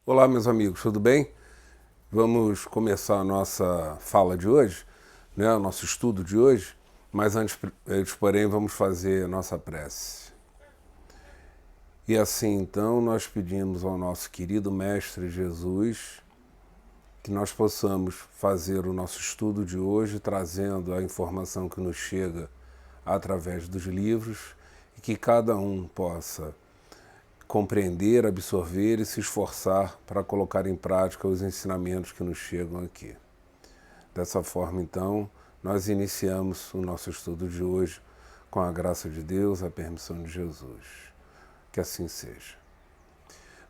Olá, meus amigos, tudo bem? Vamos começar a nossa fala de hoje, né, o nosso estudo de hoje, mas antes, porém, vamos fazer a nossa prece. E assim, então, nós pedimos ao nosso querido Mestre Jesus que nós possamos fazer o nosso estudo de hoje trazendo a informação que nos chega através dos livros e que cada um possa compreender, absorver e se esforçar para colocar em prática os ensinamentos que nos chegam aqui. Dessa forma, então, nós iniciamos o nosso estudo de hoje com a graça de Deus, a permissão de Jesus. Que assim seja.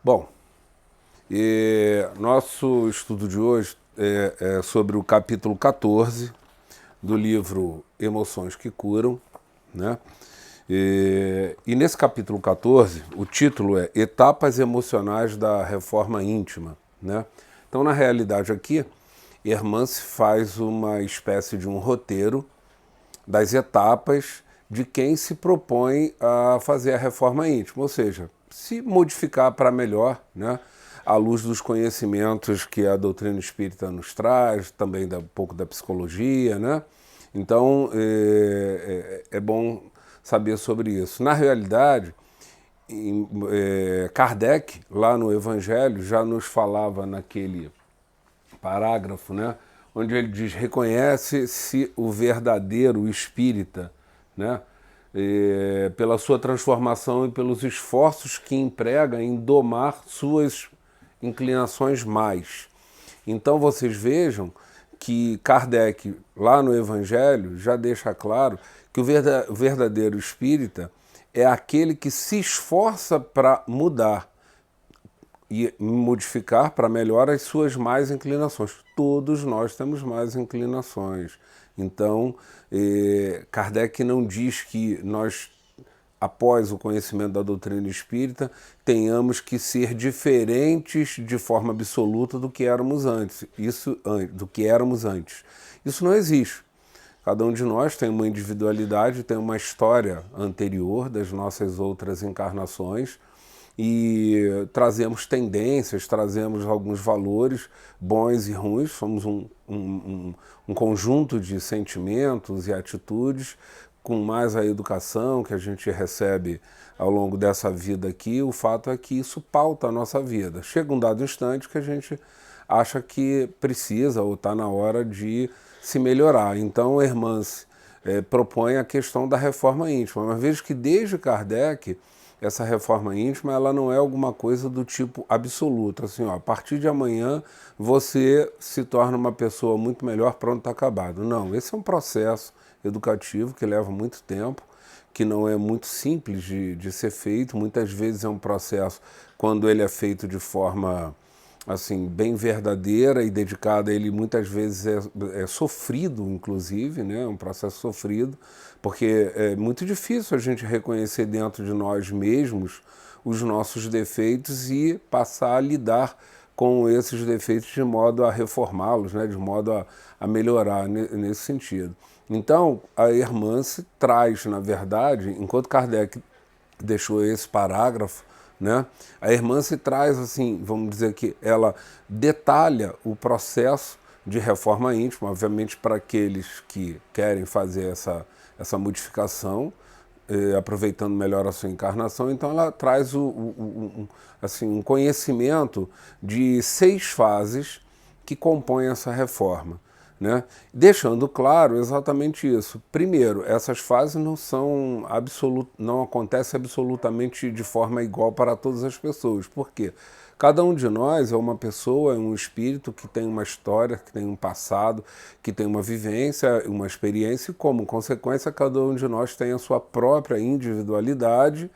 Bom, nosso estudo de hoje é sobre o capítulo 14 do livro Emoções que Curam, né? E nesse capítulo 14, o título é Etapas Emocionais da Reforma Íntima, né? Então, na realidade aqui, Hermance faz uma espécie de um roteiro das etapas de quem se propõe a fazer a reforma íntima, ou seja, se modificar para melhor, né? À luz dos conhecimentos que a doutrina espírita nos traz, também um pouco da psicologia, né? Então, é bom saber sobre isso. Na realidade, Kardec, lá no Evangelho, já nos falava naquele parágrafo, né, onde ele diz: reconhece-se o verdadeiro espírita, né, pela sua transformação e pelos esforços que emprega em domar suas inclinações mais. Então vocês vejam que Kardec, lá no Evangelho, já deixa claro que o verdadeiro espírita é aquele que se esforça para mudar e modificar para melhor as suas más inclinações. Todos nós temos más inclinações. Então, Kardec não diz que nós, após o conhecimento da doutrina espírita, tenhamos que ser diferentes de forma absoluta do que éramos antes. Isso não existe. Cada um de nós tem uma individualidade, tem uma história anterior das nossas outras encarnações e trazemos tendências, trazemos alguns valores bons e ruins, somos um conjunto de sentimentos e atitudes. Com mais a educação que a gente recebe ao longo dessa vida aqui, o fato é que isso pauta a nossa vida. Chega um dado instante que a gente acha que precisa ou está na hora de se melhorar. Então, Hermance propõe a questão da reforma íntima. Mas veja que desde Kardec, essa reforma íntima ela não é alguma coisa do tipo absoluto. Assim, ó, a partir de amanhã você se torna uma pessoa muito melhor, pronto, está acabado. Não, esse é um processo educativo que leva muito tempo, que não é muito simples de ser feito. Muitas vezes é um processo, quando ele é feito de forma assim bem verdadeira e dedicada, ele muitas vezes é sofrido, inclusive, né? É um processo sofrido, porque é muito difícil a gente reconhecer dentro de nós mesmos os nossos defeitos e passar a lidar com esses defeitos de modo a reformá-los, né? De modo a melhorar nesse sentido. Então, a Hermance traz, na verdade, enquanto Kardec deixou esse parágrafo, né, a Hermance traz, assim, vamos dizer que ela detalha o processo de reforma íntima, obviamente para aqueles que querem fazer essa modificação, aproveitando melhor a sua encarnação. Então ela traz assim, um conhecimento de 6 fases que compõem essa reforma, né? Deixando claro exatamente isso. Primeiro, essas fases não acontecem absolutamente de forma igual para todas as pessoas. Por quê? Cada um de nós é uma pessoa, é um espírito que tem uma história, que tem um passado, que tem uma vivência, uma experiência, e como consequência, cada um de nós tem a sua própria individualidade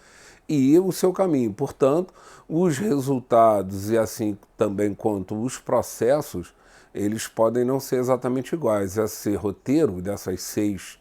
e o seu caminho. Portanto, os resultados e assim também quanto os processos, eles podem não ser exatamente iguais. Esse roteiro dessas 6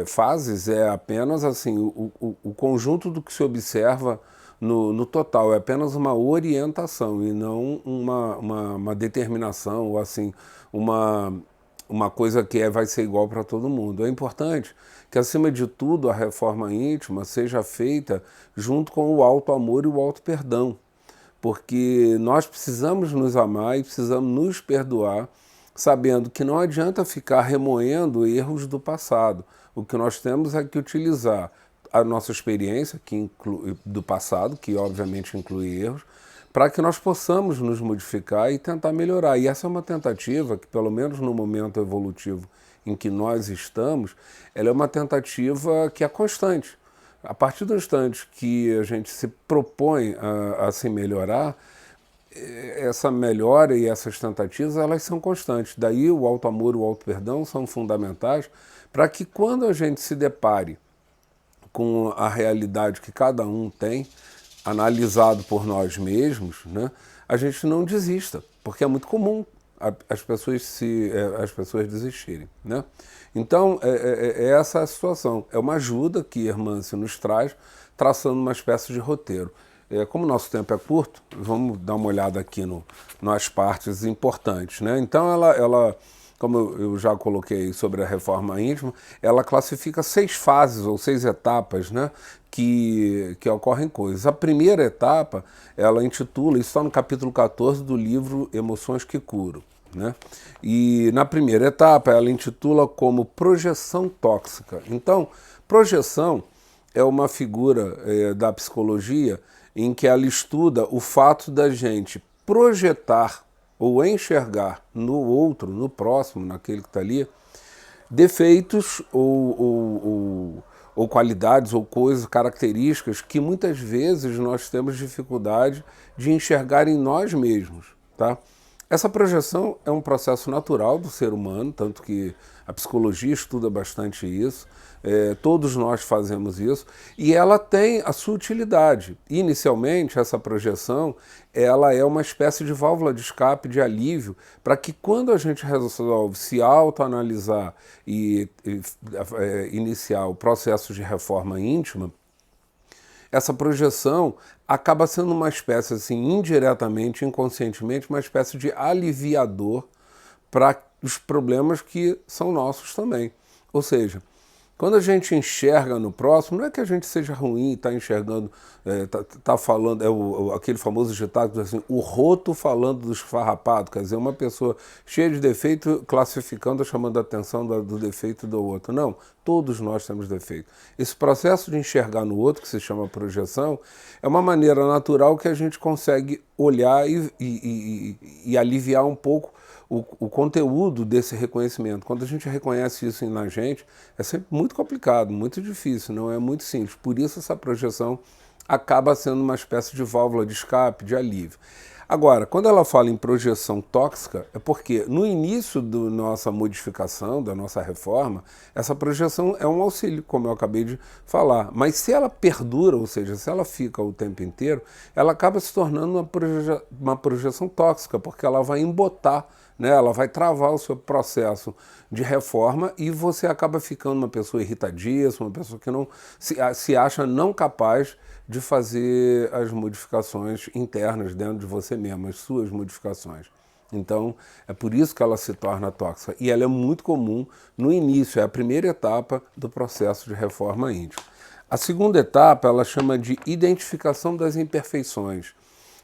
fases é apenas assim o conjunto do que se observa no total, é apenas uma orientação e não uma determinação ou assim uma coisa que vai ser igual para todo mundo. É importante que, acima de tudo, a reforma íntima seja feita junto com o auto-amor e o auto-perdão. porque nós precisamos nos amar e precisamos nos perdoar, sabendo que não adianta ficar remoendo erros do passado. O que nós temos é que utilizar a nossa experiência do passado, que obviamente inclui erros, para que nós possamos nos modificar e tentar melhorar. E essa é uma tentativa que, pelo menos no momento evolutivo em que nós estamos, ela é uma tentativa que é constante. A partir do instante que a gente se propõe a se melhorar, essa melhora e essas tentativas, elas são constantes. Daí o auto-amor e o auto-perdão são fundamentais para que quando a gente se depare com a realidade que cada um tem, analisado por nós mesmos, né, a gente não desista, porque é muito comum as pessoas desistirem, né? Então, essa a situação. É uma ajuda que Hermance nos traz, traçando uma espécie de roteiro. Como o nosso tempo é curto, vamos dar uma olhada aqui nas partes importantes, né? Então, ela, como eu já coloquei sobre a reforma íntima, ela classifica 6 fases ou 6 etapas, né, que ocorrem coisas. A primeira etapa, ela intitula, isso está no capítulo 14 do livro Emoções que Curam, né? E na primeira etapa, ela intitula como projeção tóxica. Então, projeção é uma figura da psicologia em que ela estuda o fato da gente projetar ou enxergar no outro, no próximo, naquele que está ali, defeitos ou qualidades ou coisas, características que muitas vezes nós temos dificuldade de enxergar em nós mesmos, tá? Essa projeção é um processo natural do ser humano, tanto que a psicologia estuda bastante isso, todos nós fazemos isso, e ela tem a sua utilidade. Inicialmente, essa projeção ela é uma espécie de válvula de escape, de alívio, para que quando a gente resolve se autoanalisar e iniciar o processo de reforma íntima, essa projeção acaba sendo uma espécie, assim, indiretamente, inconscientemente, uma espécie de aliviador para os problemas que são nossos também. Ou seja, quando a gente enxerga no próximo, não é que a gente seja ruim e está enxergando, tá falando, aquele famoso ditado que diz assim, o roto falando do esfarrapado, quer dizer, uma pessoa cheia de defeito classificando, chamando a atenção do defeito do outro. Não, todos nós temos defeito. Esse processo de enxergar no outro, que se chama projeção, é uma maneira natural que a gente consegue olhar e aliviar um pouco o conteúdo desse reconhecimento. Quando a gente reconhece isso na gente, é sempre muito complicado, muito difícil, não é muito simples. Por isso essa projeção acaba sendo uma espécie de válvula de escape, de alívio. Agora, quando ela fala em projeção tóxica, é porque no início da nossa modificação, da nossa reforma, essa projeção é um auxílio, como eu acabei de falar. Mas se ela perdura, ou seja, se ela fica o tempo inteiro, ela acaba se tornando uma projeção tóxica, porque ela vai embotar, né? Ela vai travar o seu processo de reforma e você acaba ficando uma pessoa irritadíssima, uma pessoa que não se acha não capaz de fazer as modificações internas dentro de você mesmo, as suas modificações. Então, é por isso que ela se torna tóxica. E ela é muito comum no início, é a primeira etapa do processo de reforma íntima. A segunda etapa, ela chama de identificação das imperfeições.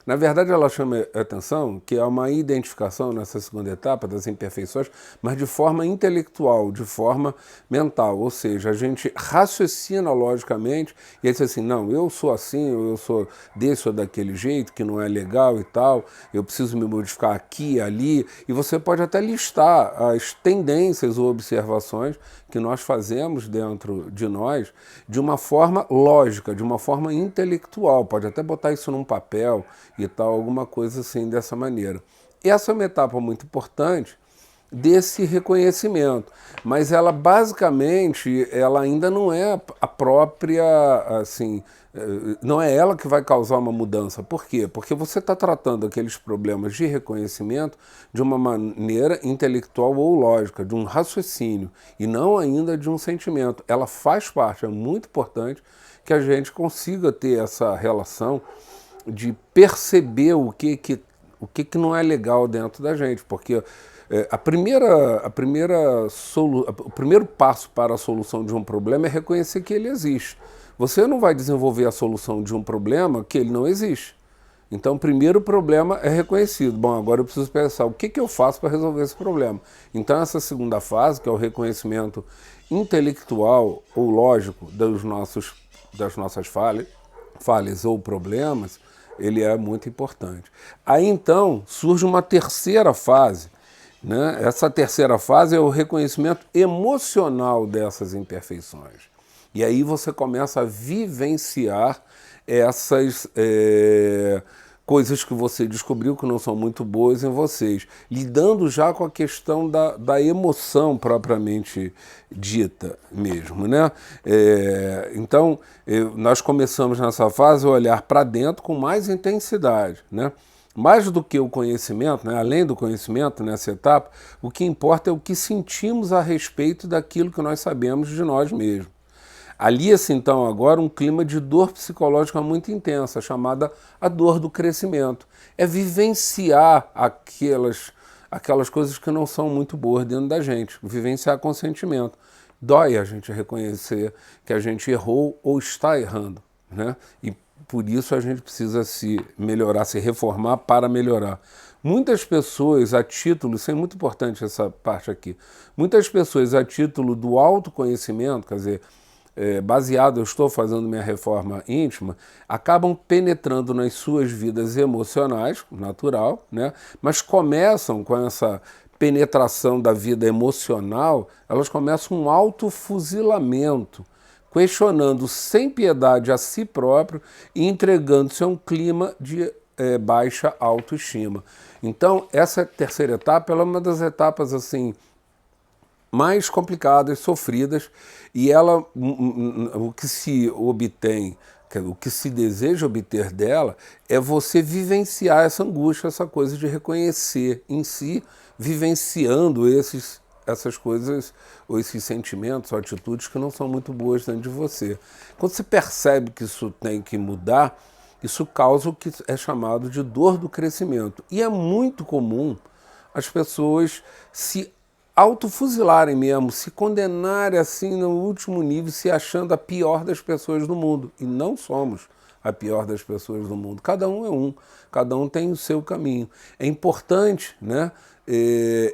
Na verdade, ela chama a atenção que é uma identificação nessa segunda etapa das imperfeições, mas de forma intelectual, de forma mental. Ou seja, a gente raciocina logicamente e aí diz assim, não, eu sou assim, eu sou desse ou daquele jeito, que não é legal e tal, eu preciso me modificar aqui e ali. E você pode até listar as tendências ou observações que nós fazemos dentro de nós de uma forma lógica, de uma forma intelectual. Pode até botar isso num papel e tal, alguma coisa assim dessa maneira. Essa é uma etapa muito importante desse reconhecimento, mas ela basicamente, ela ainda não é a própria, assim, não é ela que vai causar uma mudança. Por quê? Porque você está tratando aqueles problemas de reconhecimento de uma maneira intelectual ou lógica, de um raciocínio, e não ainda de um sentimento. Ela faz parte, é muito importante que a gente consiga ter essa relação de perceber o que não é legal dentro da gente, porque o primeiro passo para a solução de um problema é reconhecer que ele existe. Você não vai desenvolver a solução de um problema que ele não existe. Então, o primeiro problema é reconhecido. Bom, agora eu preciso pensar o que eu faço para resolver esse problema. Então, essa segunda fase, que é o reconhecimento intelectual ou lógico das nossas falhas ou problemas, ele é muito importante. Aí, então, surge uma terceira fase, né? Essa terceira fase é o reconhecimento emocional dessas imperfeições. E aí você começa a vivenciar essas coisas que você descobriu que não são muito boas em vocês, lidando já com a questão da emoção propriamente dita mesmo, né? Então, nós começamos nessa fase a olhar para dentro com mais intensidade, né? Mais do que o conhecimento, né? Além do conhecimento nessa etapa, o que importa é o que sentimos a respeito daquilo que nós sabemos de nós mesmos. Alia-se então agora um clima de dor psicológica muito intensa, chamada a dor do crescimento. É vivenciar aquelas coisas que não são muito boas dentro da gente, vivenciar com sentimento. Dói a gente reconhecer que a gente errou ou está errando, né? E por isso a gente precisa se melhorar, se reformar para melhorar. Muitas pessoas, a título, isso é muito importante essa parte aqui, muitas pessoas a título do autoconhecimento, quer dizer, baseado, eu estou fazendo minha reforma íntima, acabam penetrando nas suas vidas emocionais, natural, né? Mas começam com essa penetração da vida emocional, elas começam um autofuzilamento, questionando sem piedade a si próprio e entregando-se a um clima de baixa autoestima. Então, essa terceira etapa ela é uma das etapas assim mais complicadas, sofridas, e ela, o que se obtém, o que se deseja obter dela é você vivenciar essa angústia, essa coisa de reconhecer em si, vivenciando essas coisas, ou esses sentimentos, ou atitudes que não são muito boas dentro de você. Quando você percebe que isso tem que mudar, isso causa o que é chamado de dor do crescimento. E é muito comum as pessoas se autofuzilarem mesmo, se condenarem assim no último nível, se achando a pior das pessoas do mundo. E não somos a pior das pessoas do mundo. Cada um é um, cada um tem o seu caminho. É importante, né,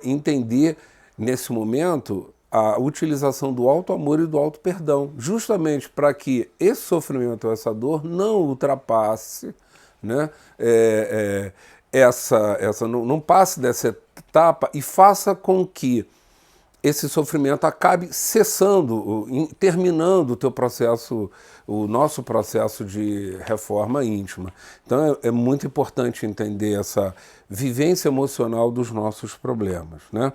entender nesse momento a utilização do auto-amor e do auto-perdão, justamente para que esse sofrimento, essa dor não ultrapasse, né, não passe dessa etapa e faça com que esse sofrimento acabe cessando, terminando o teu processo, o nosso processo de reforma íntima. Então é muito importante entender essa vivência emocional dos nossos problemas, né?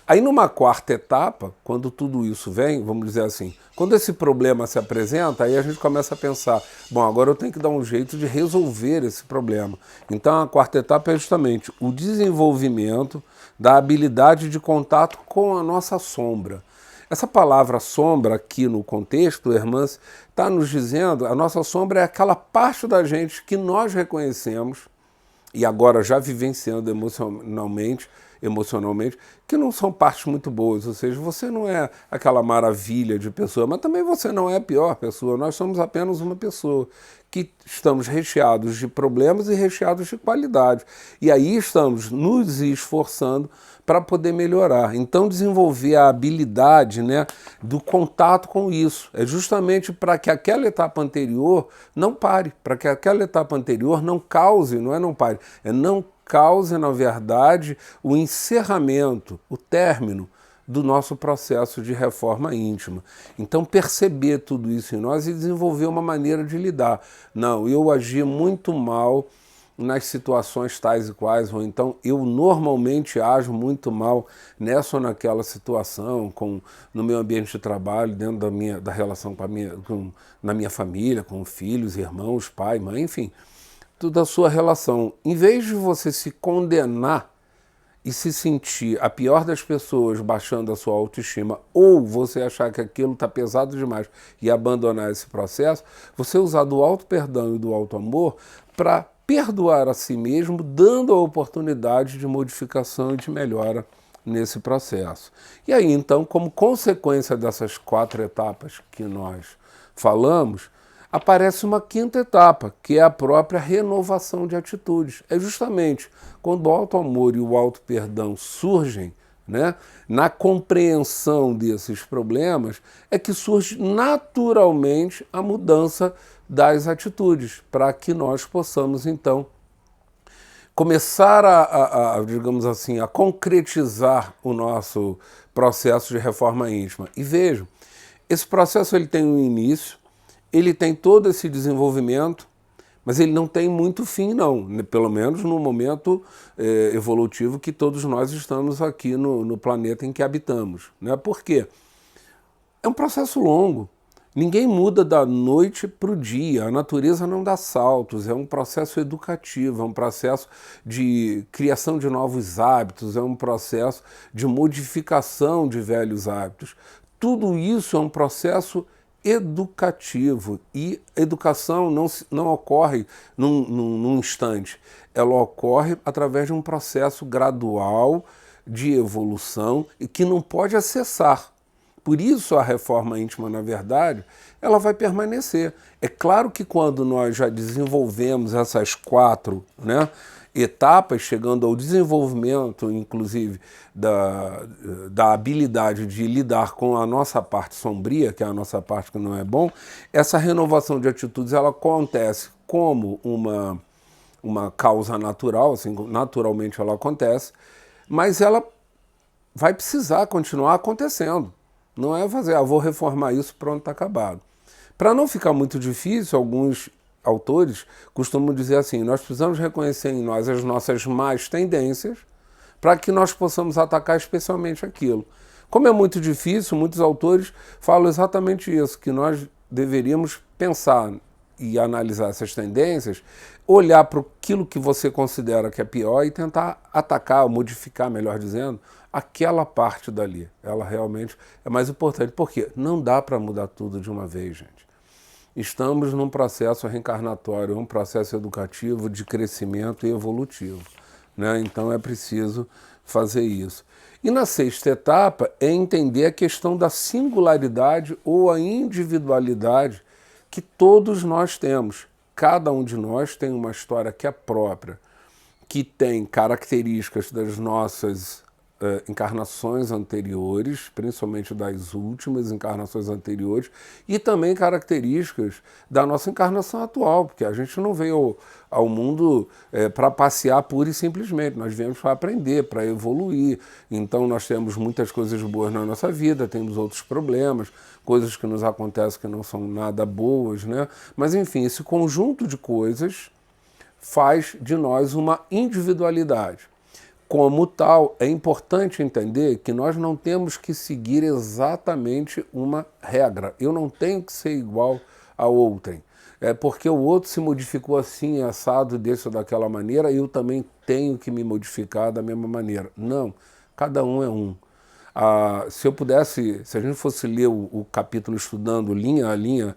Aí numa quarta etapa, quando tudo isso vem, vamos dizer assim, quando esse problema se apresenta, aí a gente começa a pensar, bom, agora eu tenho que dar um jeito de resolver esse problema. Então a quarta etapa é justamente o desenvolvimento da habilidade de contato com a nossa sombra. Essa palavra sombra aqui no contexto, Hermans, está nos dizendo, a nossa sombra é aquela parte da gente que nós reconhecemos, e agora já vivenciando emocionalmente, que não são partes muito boas, ou seja, você não é aquela maravilha de pessoa, mas também você não é a pior pessoa, nós somos apenas uma pessoa que estamos recheados de problemas e recheados de qualidade. E aí estamos nos esforçando para poder melhorar. Então desenvolver a habilidade, né, do contato com isso. É justamente para que aquela etapa anterior não pare, para que aquela etapa anterior não cause, não pare, é não cause, na verdade, o encerramento, o término do nosso processo de reforma íntima. Então perceber tudo isso em nós e desenvolver uma maneira de lidar. Não, eu agi muito mal nas situações tais e quais, ou então eu normalmente ajo muito mal nessa ou naquela situação, no meu ambiente de trabalho, dentro da relação na minha família, com filhos, irmãos, pai, mãe, enfim, toda a sua relação. Em vez de você se condenar e se sentir a pior das pessoas baixando a sua autoestima, ou você achar que aquilo está pesado demais e abandonar esse processo, você usar do auto-perdão e do auto-amor para perdoar a si mesmo, dando a oportunidade de modificação e de melhora nesse processo. E aí, então, como consequência dessas 4 etapas que nós falamos, aparece uma quinta etapa, que é a própria renovação de atitudes. É justamente quando o auto-amor e o auto-perdão surgem, né, na compreensão desses problemas, é que surge naturalmente a mudança das atitudes, para que nós possamos, então, começar digamos assim, a concretizar o nosso processo de reforma íntima. E vejam, esse processo ele tem um início, ele tem todo esse desenvolvimento, mas ele não tem muito fim, não, pelo menos no momento evolutivo que todos nós estamos aqui no planeta em que habitamos. Né? Por quê? É um processo longo. Ninguém muda da noite para o dia, a natureza não dá saltos, é um processo educativo, é um processo de criação de novos hábitos, é um processo de modificação de velhos hábitos. Tudo isso é um processo educativo e educação não ocorre num instante, ela ocorre através de um processo gradual de evolução e que não pode cessar. Por isso a reforma íntima, na verdade, ela vai permanecer. É claro que quando nós já desenvolvemos essas 4, né, etapas, chegando ao desenvolvimento, inclusive, da habilidade de lidar com a nossa parte sombria, que é a nossa parte que não é bom, essa renovação de atitudes ela acontece como uma causa natural, assim, naturalmente ela acontece, mas ela vai precisar continuar acontecendo. Não é fazer, vou reformar isso, pronto, está acabado. Para não ficar muito difícil, alguns autores costumam dizer assim, nós precisamos reconhecer em nós as nossas más tendências para que nós possamos atacar especialmente aquilo. Como é muito difícil, muitos autores falam exatamente isso, que nós deveríamos pensar e analisar essas tendências, olhar para aquilo que você considera que é pior e tentar atacar, modificar, melhor dizendo, aquela parte dali. Ela realmente é mais importante. Por quê? Não dá para mudar tudo de uma vez, gente. Estamos num processo reencarnatório, um processo educativo de crescimento e evolutivo. Né? Então é preciso fazer isso. E na 6ª etapa é entender a questão da singularidade ou a individualidade que todos nós temos. Cada um de nós tem uma história que é própria, que tem características das nossas encarnações anteriores, principalmente das últimas encarnações anteriores, e também características da nossa encarnação atual, porque a gente não veio ao mundo para passear pura e simplesmente, nós viemos para aprender, para evoluir. Então nós temos muitas coisas boas na nossa vida, temos outros problemas, coisas que nos acontecem que não são nada boas, né? Mas enfim, esse conjunto de coisas faz de nós uma individualidade. Como tal, é importante entender que nós não temos que seguir exatamente uma regra. Eu não tenho que ser igual a outrem. É porque o outro se modificou assim, assado, desse ou daquela maneira, e eu também tenho que me modificar da mesma maneira. Não, cada um é um. Se eu pudesse, se a gente fosse ler o capítulo estudando linha a linha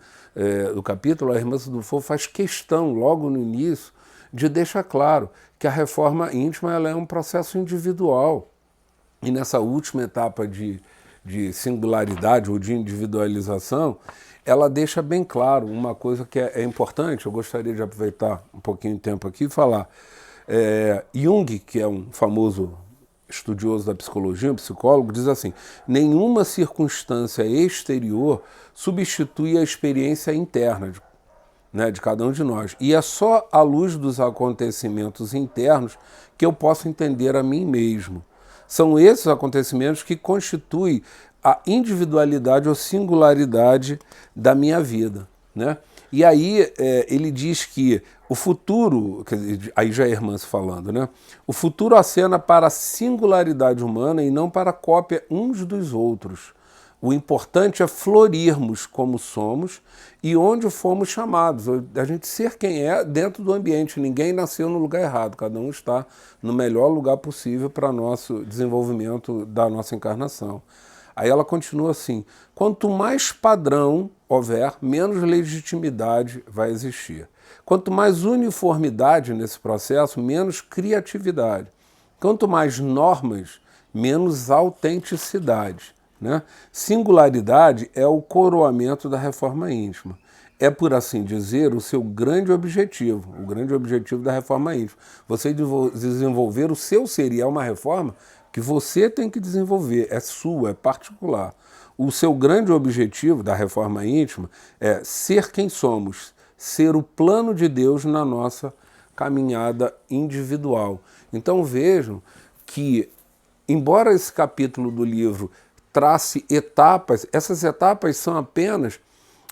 do capítulo, a irmã Dufour faz questão, logo no início, de deixar claro que a reforma íntima ela é um processo individual. E nessa última etapa de singularidade ou de individualização, ela deixa bem claro uma coisa que é importante, eu gostaria de aproveitar um pouquinho de tempo aqui e falar. Jung, que é um famoso estudioso da psicologia, um psicólogo, diz assim, nenhuma circunstância exterior substitui a experiência interna de cada um de nós. E é só à luz dos acontecimentos internos que eu posso entender a mim mesmo. São esses acontecimentos que constituem a individualidade ou singularidade da minha vida. Né? E aí ele diz que o futuro, aí já é Hermance falando, né? O futuro acena para a singularidade humana e não para a cópia uns dos outros. O importante é florirmos como somos e onde fomos chamados. A gente ser quem é dentro do ambiente. Ninguém nasceu no lugar errado. Cada um está no melhor lugar possível para nosso desenvolvimento da nossa encarnação. Aí ela continua assim, quanto mais padrão houver, menos legitimidade vai existir. Quanto mais uniformidade nesse processo, menos criatividade. Quanto mais normas, menos autenticidade. Né? Singularidade é o coroamento da reforma íntima. é, por assim dizer, o seu grande objetivo, o grande objetivo da reforma íntima. Você desenvolver o seu ser, e é uma reforma que você tem que desenvolver, é sua, é particular. O seu grande objetivo da reforma íntima é ser quem somos, ser o plano de Deus na nossa caminhada individual. Então vejam que, embora esse capítulo do livro trace etapas, essas etapas são apenas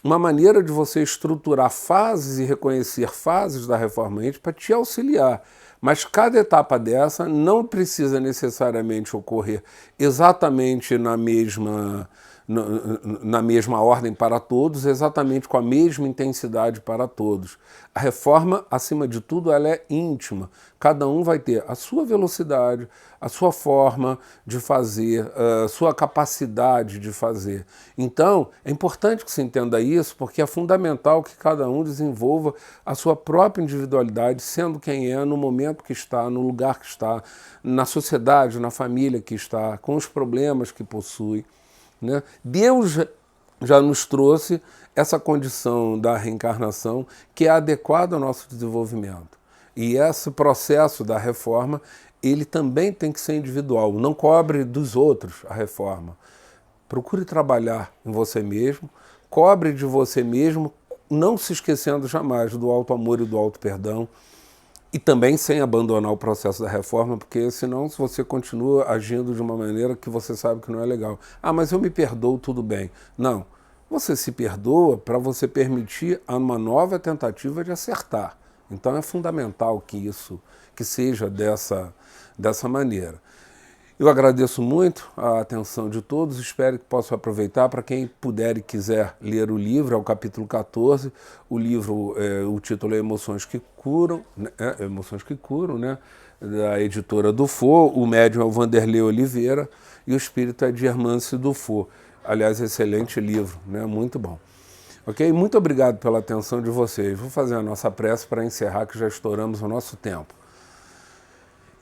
uma maneira de você estruturar fases e reconhecer fases da reforma íntima para te auxiliar. Mas cada etapa dessa não precisa necessariamente ocorrer exatamente na mesma ordem para todos, exatamente com a mesma intensidade para todos. A reforma, acima de tudo, ela é íntima. Cada um vai ter a sua velocidade, a sua forma de fazer, a sua capacidade de fazer. Então, é importante que se entenda isso, porque é fundamental que cada um desenvolva a sua própria individualidade, sendo quem é, no momento que está, no lugar que está, na sociedade, na família que está, com os problemas que possui. Né? Deus já nos trouxe essa condição da reencarnação que é adequada ao nosso desenvolvimento. E esse processo da reforma, ele também tem que ser individual. Não cobre dos outros a reforma. Procure trabalhar em você mesmo, cobre de você mesmo, não se esquecendo jamais do auto-amor e do auto-perdão, e também sem abandonar o processo da reforma, porque senão você continua agindo de uma maneira que você sabe que não é legal. Ah, mas eu me perdoo, tudo bem. Não, você se perdoa para você permitir uma nova tentativa de acertar. Então é fundamental que seja dessa maneira. Eu agradeço muito a atenção de todos, espero que possam aproveitar. Para quem puder e quiser ler o livro, é o capítulo 14, o livro, o título é Emoções que Curam, né? Da editora Dufour, o médium é o Vanderlei Oliveira e o espírito é de Hermance Dufour. Aliás, excelente livro, né? Muito bom. Ok? Muito obrigado pela atenção de vocês. Vou fazer a nossa prece para encerrar, que já estouramos o nosso tempo.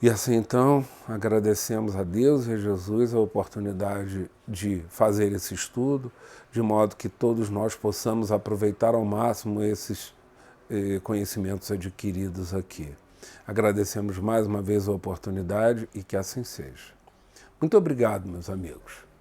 E assim, então, agradecemos a Deus e a Jesus a oportunidade de fazer esse estudo, de modo que todos nós possamos aproveitar ao máximo esses conhecimentos adquiridos aqui. Agradecemos mais uma vez a oportunidade e que assim seja. Muito obrigado, meus amigos.